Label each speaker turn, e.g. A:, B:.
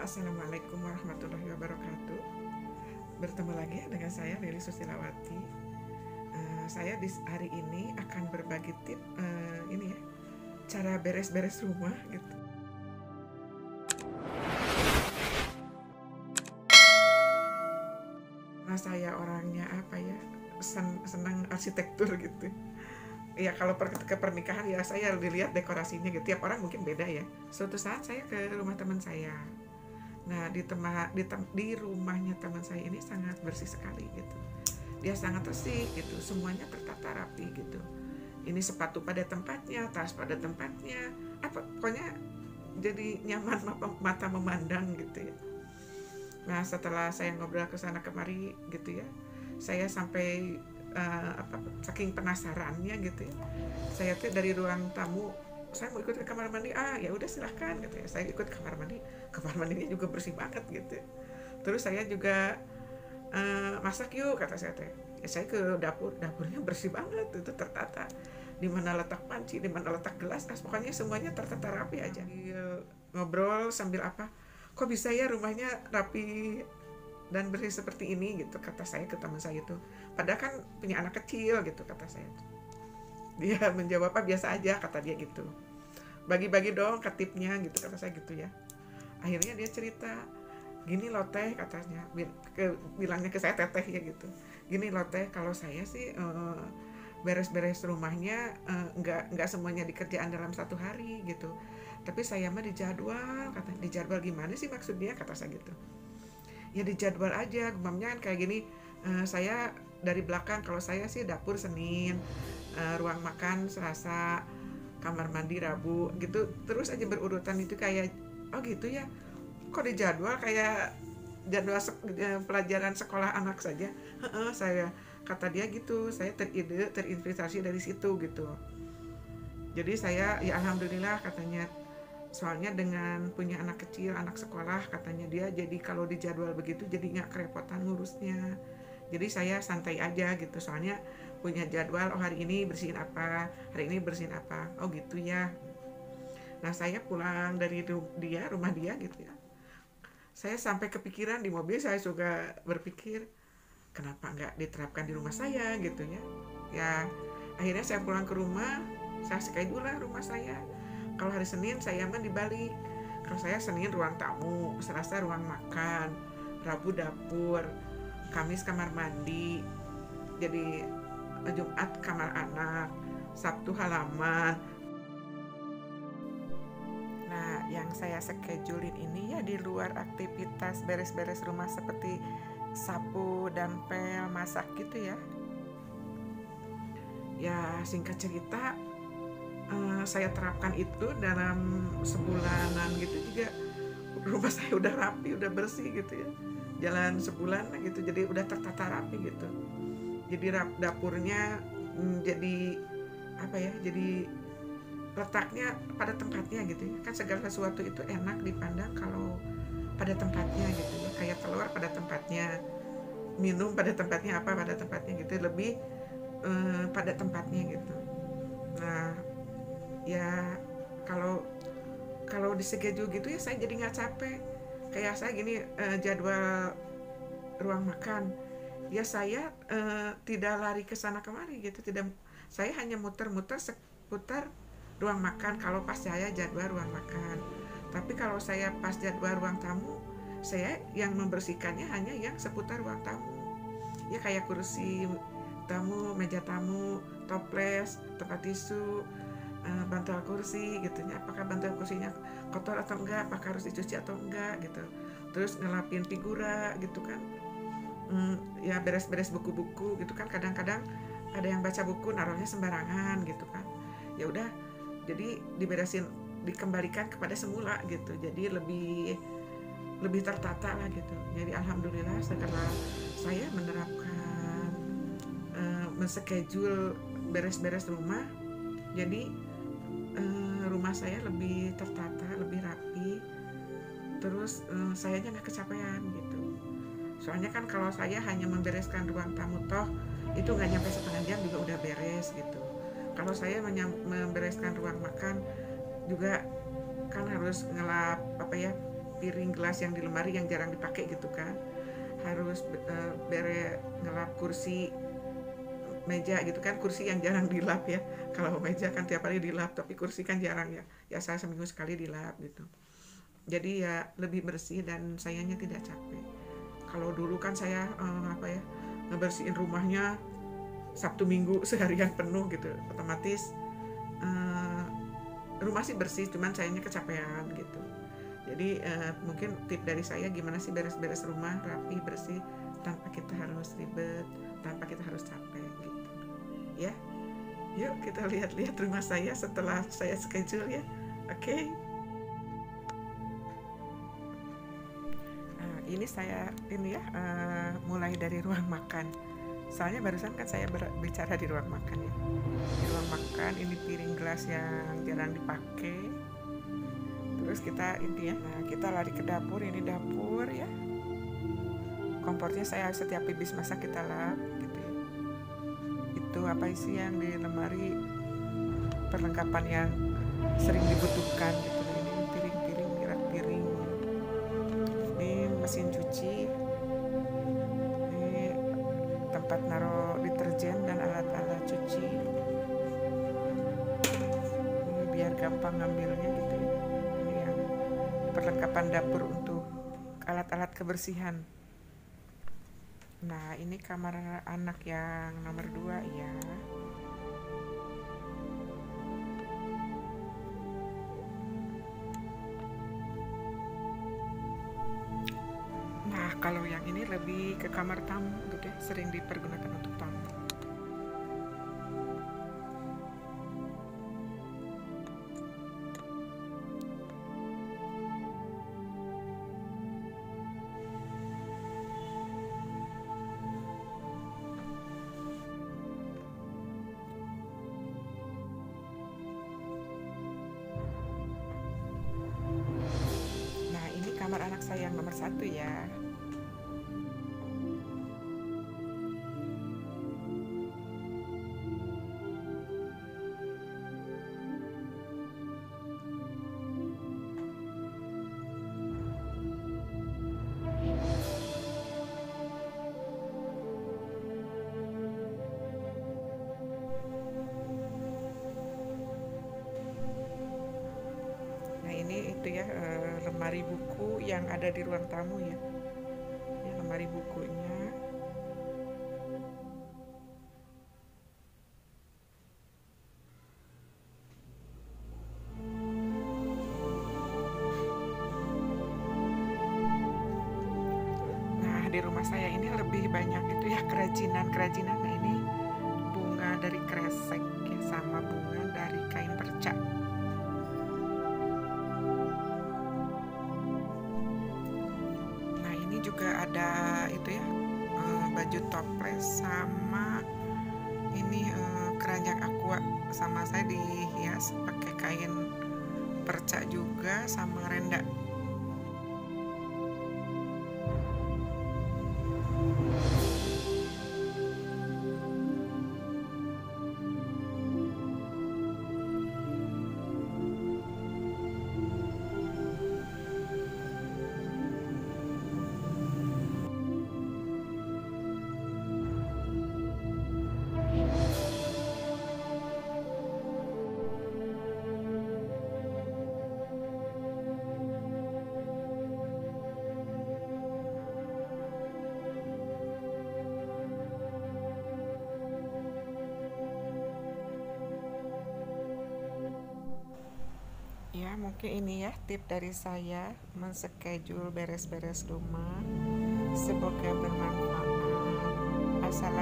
A: Assalamualaikum warahmatullahi wabarakatuh. Bertemu lagi ya dengan saya Lili Susilawati. Saya di hari ini akan berbagi tip ini ya, cara beres-beres rumah gitu. Nah, saya orangnya apa ya, senang arsitektur gitu. Ya kalau ke pernikahan ya saya dilihat dekorasinya gitu. Tiap orang mungkin beda ya. Suatu saat saya ke rumah teman saya. Nah, di rumahnya teman saya ini sangat bersih sekali gitu. Dia sangat bersih gitu, semuanya tertata rapi gitu. Ini sepatu pada tempatnya, tas pada tempatnya, pokoknya jadi nyaman mata memandang gitu ya. Nah, setelah saya ngobrol ke sana kemari gitu ya, saya sampai saking penasarannya gitu ya. Saya tuh dari ruang tamu, saya mau ikut ke kamar mandi, ya udah silahkan gitu ya. Saya ikut kamar mandinya juga bersih banget gitu. Terus saya juga masak yuk kata saya teh. Ya, saya ke dapurnya bersih banget, itu tertata. Di mana letak panci, di mana letak gelas, pokoknya semuanya tertata rapi aja. Ngobrol sambil kok bisa ya rumahnya rapi dan bersih seperti ini gitu, kata saya ke teman saya itu. Padahal kan punya anak kecil gitu, kata saya. Dia menjawab biasa aja, kata dia gitu. Bagi-bagi dong ke tipnya gitu, kata saya gitu ya. Akhirnya dia cerita, gini loh teh katanya, bilangnya ke saya teteh ya gitu. Gini loh teh, kalau saya sih beres-beres rumahnya nggak semuanya dikerjaan dalam satu hari gitu. Tapi saya mah dijadwal, kata dijadwal gimana sih maksudnya, kata saya gitu. Ya dijadwal aja, gumamnya kan kayak gini. Saya dari belakang, kalau saya sih dapur Senin, ruang makan Selasa, kamar mandi Rabu gitu, terus aja berurutan itu kayak gitu ya. Kok dijadwal kayak jadwal pelajaran sekolah anak saja. Saya kata dia gitu, saya terinspirasi dari situ gitu. Jadi saya ya alhamdulillah katanya, soalnya dengan punya anak kecil, anak sekolah, katanya dia, jadi kalau dijadwal begitu jadi nggak kerepotan ngurusnya. Jadi saya santai aja gitu, soalnya punya jadwal, hari ini bersihin apa, hari ini bersihin apa, gitu ya. Nah, saya pulang dari rumah dia gitu ya, saya sampai kepikiran di mobil, saya juga berpikir kenapa nggak diterapkan di rumah saya gitu ya. Ya akhirnya saya pulang ke rumah, saya schedule lah rumah saya. Kalau hari Senin saya mah dibalik, kalau saya Senin ruang tamu, Selasa ruang makan, Rabu dapur, Kamis kamar mandi, jadi Jumat kamar anak, Sabtu halaman. Nah, yang saya schedulein ini ya di luar aktivitas beres-beres rumah seperti sapu dan pel, masak gitu ya. Ya singkat cerita, saya terapkan itu dalam sebulanan gitu juga, rumah saya udah rapi, udah bersih gitu ya. Jalan sebulan gitu, jadi udah tertata rapi gitu. Jadi dapurnya jadi jadi letaknya pada tempatnya gitu ya. Kan segala sesuatu itu enak dipandang kalau pada tempatnya gitu ya. Kayak telur pada tempatnya, minum pada tempatnya, pada tempatnya gitu, lebih pada tempatnya gitu. Nah, ya kalau kalau di schedule gitu ya saya jadi nggak capek. Kayak saya gini, jadwal ruang makan, ya saya tidak lari ke sana kemari gitu, tidak, saya hanya muter-muter seputar ruang makan kalau pas saya jadwal ruang makan. Tapi kalau saya pas jadwal ruang tamu, saya yang membersihkannya hanya yang seputar ruang tamu. Ya kayak kursi tamu, meja tamu, toples, tempat tisu, bantal kursi gitu ya. Apakah bantal kursinya kotor atau enggak, apakah harus dicuci atau enggak gitu. Terus ngelapin figura gitu kan. Ya beres-beres buku-buku gitu kan, kadang-kadang ada yang baca buku naruhnya sembarangan gitu kan. Ya udah, jadi diberesin, dikembalikan kepada semula gitu. Jadi lebih tertata lah gitu. Jadi alhamdulillah setelah saya menerapkan menschedule beres-beres rumah, jadi rumah saya lebih tertata, lebih rapi. Terus sayanya nggak kecapean gitu. Soalnya kan kalau saya hanya membereskan ruang tamu, toh itu nggak nyampe setengah jam juga udah beres gitu. Kalau saya membereskan ruang makan juga kan harus ngelap piring gelas yang di lemari yang jarang dipakai gitu kan, harus ngelap kursi meja gitu kan, kursi yang jarang dilap ya. Kalau meja kan tiap hari dilap, tapi kursi kan jarang ya, ya saya seminggu sekali dilap gitu. Jadi ya lebih bersih dan sayanya tidak capek. Kalau dulu kan saya ngebersihin rumahnya Sabtu Minggu seharian penuh gitu, otomatis rumah sih bersih, cuman sayanya kecapean gitu. Jadi mungkin tip dari saya gimana sih beres-beres rumah rapi bersih tanpa kita harus ribet, tanpa kita harus capek gitu ya. Yuk kita lihat-lihat rumah saya setelah saya schedule ya. Oke. Ini saya mulai dari ruang makan. Soalnya barusan kan saya bicara di ruang makan ya. Di ruang makan ini piring gelas yang jarang dipakai. Terus kita kita lari ke dapur, ini dapur ya. Kompornya saya setiap habis masak kita lap gitu ya. Itu apa sih yang di lemari, perlengkapan yang sering dibutuhkan gitu. Ini piring-piring, rak piring. Ini mesin cuci. Ini tempat naruh deterjen dan alat-alat cuci. Ini biar gampang ngambilnya gitu ya. Ini yang perlengkapan dapur untuk alat-alat kebersihan. Nah, ini kamar anak yang nomor 2 ya. Nah, kalau yang ini lebih ke kamar tamu gitu ya, sering dipergunakan untuk tamu. Kamar anak saya yang nomor 1 ya. Ini itu ya lemari buku yang ada di ruang tamu ya. Ya, lemari bukunya. Nah, di rumah saya ini lebih banyak itu ya kerajinan. Nah, ini bunga dari kresek ya, sama bunga dari kain perca. Juga ada itu ya baju toples sama ini keranjang aqua, sama saya dihias pakai kain perca juga sama renda. Ya, mungkin ini ya tip dari saya men-schedule beres-beres rumah. Semoga bermanfaat. Assalamualaikum.